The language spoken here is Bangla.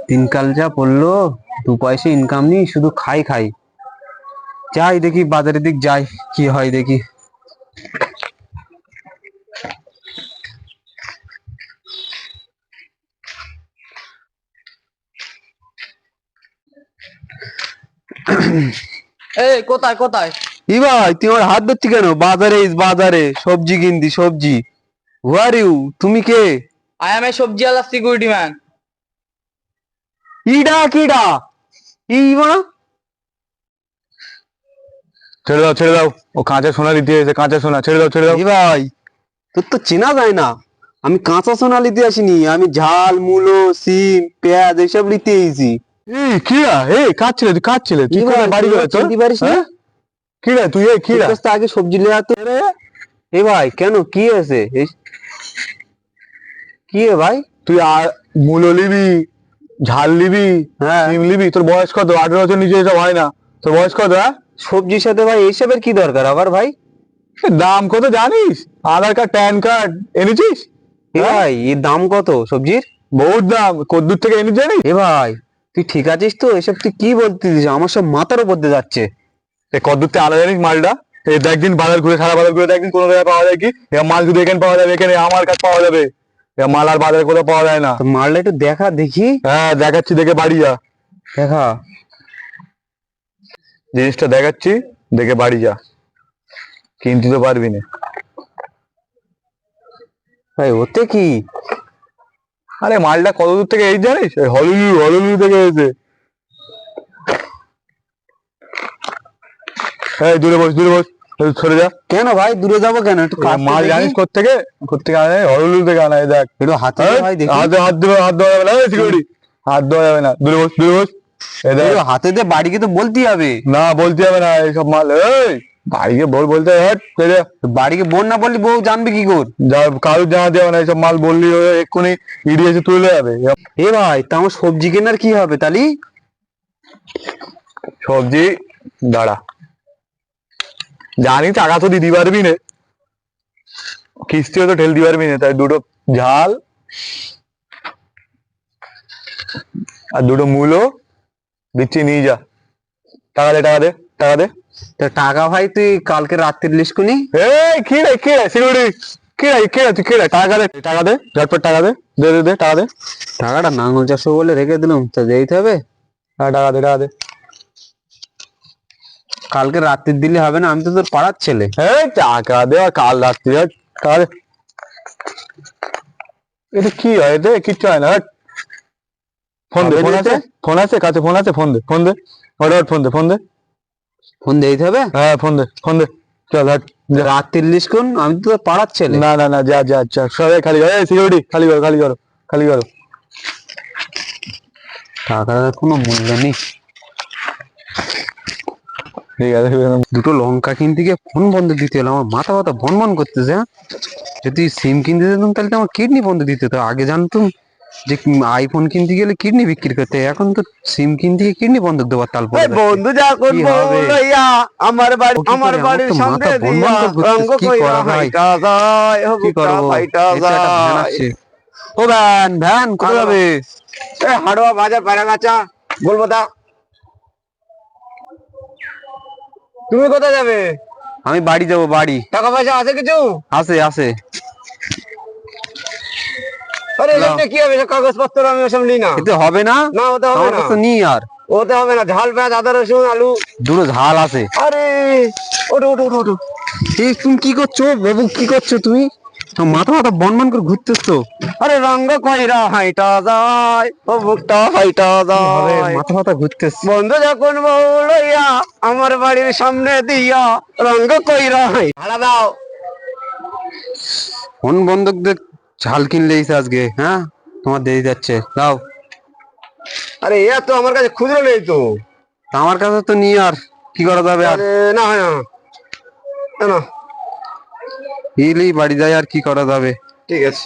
দিনকাল যা পড়লো, দু পয়সা ইনকাম নেই, শুধু খাই খাই। যাই দেখি বাজারের দিক যাই, কি হয় দেখি। এই কোথায় কোথায়? ই ভাই, তুই আমার হাত ধরছি কেন? বাজারে বাজারে সবজি কিনতি, সবজি। Who are you? তুমি কে? আই এম এ সবজিওয়ালা সিকিউরিটি ম্যান। ইডা কিডা? ই মানে? ছেড়ে দাও ছেড়ে দাও, ও কাঁচা সোনা দিতে এসে, কাঁচা সোনা, ছেড়ে দাও ছেড়ে দাও। ই ভাই, তোর তো চেনা যায় না। আমি কাঁচা সোনা নিতে আসিনি, আমি ঝাল, মূলো, সিম, পেঁয়াজ এইসব নিতে এসেছি। কিরা কাজ ছিলে, তুই কাজ ছিলে, তুই ই ভাই, কোথায় বাড়ি তুই করে তোর? চিনতে পারিস না? হ্যাঁ? কিরা তুই? তোর কিরা? কাছ থেকে আগে সবজি নেওয়া তো। এ ভাই, কেন কি হয়েছে? কি হে ভাই? তুই আর মূলো নিবি, ঝাল নিবি, হ্যাঁ, সিম নিবি? তোর বয়স কত? 18 বছর নিচে এসব হয় না। তোর বয়স কত? হ্যাঁ, সবজির সাথে ভাই এইসবের কি দরকার আবার ভাই? দাম কত জানিস? আধার কার্ড, প্যান কার্ড এনেছিস? এ হ্যাঁ? ভাই, এর দাম কত সবজির? বহুত দাম, কদ্দূর থেকে এনেছিস জানিস? এ ভাই, তুই ঠিক আছিস তো? এসব তুই কি বলতেছিস? আমার সব মাথার উপর দিয়ে যাচ্ছে। কদ্দূর থেকে আলাদা জানিস মালটা? এই একদিন বাজার ঘুরে, সারা বাজার ঘুরে একদিন কোনো জায়গায় পাওয়া যায় কি? এবার মাল শুধু এখানে পাওয়া যাবে, এখানে আমার কাছে পাওয়া যাবে। এবার মাল আর বাজারে কোথাও পাওয়া যায় না। তো মালটা একটু দেখা দেখি। হ্যাঁ দেখাচ্ছি, দেখে বাড়ি যা। দেখা। জিনিসটা দেখাচ্ছি, দেখে বাড়ি যা, কিনতে তো পারবি না। ভাই ওতে কি? আরে মালটা কত দূর থেকে এই জানিস? হলুলু, হলুলু থেকে এসে। এই দূরে বস, দূরে বস, সরে যা। কেন ভাই দূরে যাবো কেন? একটু মাল জানিস কোত্থেকে? কোত্থেকে আনে? হলুলু থেকে আনা। এই দেখ, একটু হাতে দে ভাই দেখি। হাত দেবে, হাত দেওয়া যাবে না সিকিউরিটি, হাত দেওয়া যাবে না। দূরে বস, দূরে বস। এই দেখ, একটু হাতে দে, বাড়িকে তো বলতেই হবে। না বলতে হবে না এইসব মাল। এই বাড়িকে বলতে হবে, হট ছেড়ে যা। বাড়িকে বোন না বললি বউ জানবে কি করে? যা, কারোর জানা দেওয়া না এইসব মাল, বললি ও এক্ষুনি ইডি এসে তুলে যাবে। এ ভাই, তা আমার সবজি কেনার কি হবে তালি? সবজি দাঁড়া, জানি টাকা তো দিতে পারবি না, কিস্তিও তো ঠেলতে পারবি না, তাই দুটো ঝাল আর দুটো মূলো দিচ্ছি, নিয়ে যা। টাকা দে, টাকা দে, টাকা দে। তা টাকা ভাই তুই কালকে রাত্রির লিস্কুনি। এই কি রে সিকিউরিটি, তুই টাকা দে, টাকা দে, ঝটপট টাকা দে, দে দে দে, টাকা দে। টাকাটা নাঙল চাষও বলে রেখে দিলাম, তা দিতে হবে। হ্যাঁ টাকা দে, টাকা দে। কালকে রাত্রির দিলে হবে না? আমি তো তোর পাড়ার ছেলে। এই টাকা দে, আর কাল রাত্রি টাকা দে। এটা কি হয়? এতে কিচ্ছু হয় না, হট। ফোন দে, ফোন আছে, ফোন আছে কাছে, ফোন আছে, ফোন দে, ফোন দে, ওটা ফোন দে, ফোন দে। ফোন দিতে হবে? হ্যাঁ ফোন দে, ফোন দে, চল হট। রাত্রির লিস্কুন, আমি তো তোর পাড়ার ছেলে। না না না, যা যা যা, সবাই খালি করো, এই সিকিউরিটি খালি করো, খালি করো, খালি করো। টাকার কোনো মূল্য নেই। ঠিক আছে। দুটো লঙ্কা কিনতে গিয়ে ফোন বন্ধ দিতে হলো, আমার মাথা ব্যথা ভন ভন করতেছে। হ্যাঁ, যদি সিম কিনতে দিতাম তাহলে তো আমার কিডনি বন্ধ দিতে হতো। আগে জানতাম যে আইফোন কিনতে গেলে কিডনি বিক্রি করতে হয়, এখন তো সিম কিনতে গিয়ে কিডনি বন্ধক দেওয়ার তাল পড়ে যাচ্ছে। বন্ধু যখন কি হবে? আমার বাড়ি, ও কি আমার করে? আমার বাড়ির তো সামনে মাথা ভন দিয়া ভন করে রঙ্গ ঘুরতেছে। কি কইরা করা ভাই? হাইটা যায়, কি বুকটা করবো? ফাইটা এই তো একটা ভ্যান যায়। আসছে। ও ভ্যান, ভ্যান কোথায় যাবে? এ হাড়োয়া বাজার পায়রাগাছা, বলবো দা। তুমি কোথায় যাবে? আমি বাড়ি যাবো, বাড়ি। টাকা পয়সা আছে কিছু? আছে আছে। আরে এসব নিয়ে কি হবে? কাগজপত্র আমি ওসব নিই না। এতে হবে না? না ওতে হবে আমার না, কাছে নি আর। ওতে হবে না। ঝাল পেঁয়াজ আদা রসুন আলু। দুটো ঝাল আছে। আরে ওঠো ওঠো ওঠো ওঠো। এই তুমি কি করছো বাবু? কি করছো তুমি? মাথা মাথা বন বন করে ঘুরতেছো। আরে রঙ্গ কইরা হাইটা যায়, ও বুকটা ফাইটা যায়। মাথা মাথা ঘুরতেছে। বন্ধু যখন বউ লইয়া আমার বাড়ির সামনে দিয়া রঙ্গ কইরা হাই। ভাড়া দাও। ফোন বন্ধক দিয়ে ঝাল কিনলে আজকে। হ্যাঁ, তোমার দেরি যাচ্ছে, দাও। আরে এ তো আমার কাছে খুচরো নেই তো। তা আমার কাছে তো নি আর, কি করা যাবে আর? আরে না হয় না, না ইলেই বাড়ি যায়, আর কি করা যাবে? ঠিক আছে।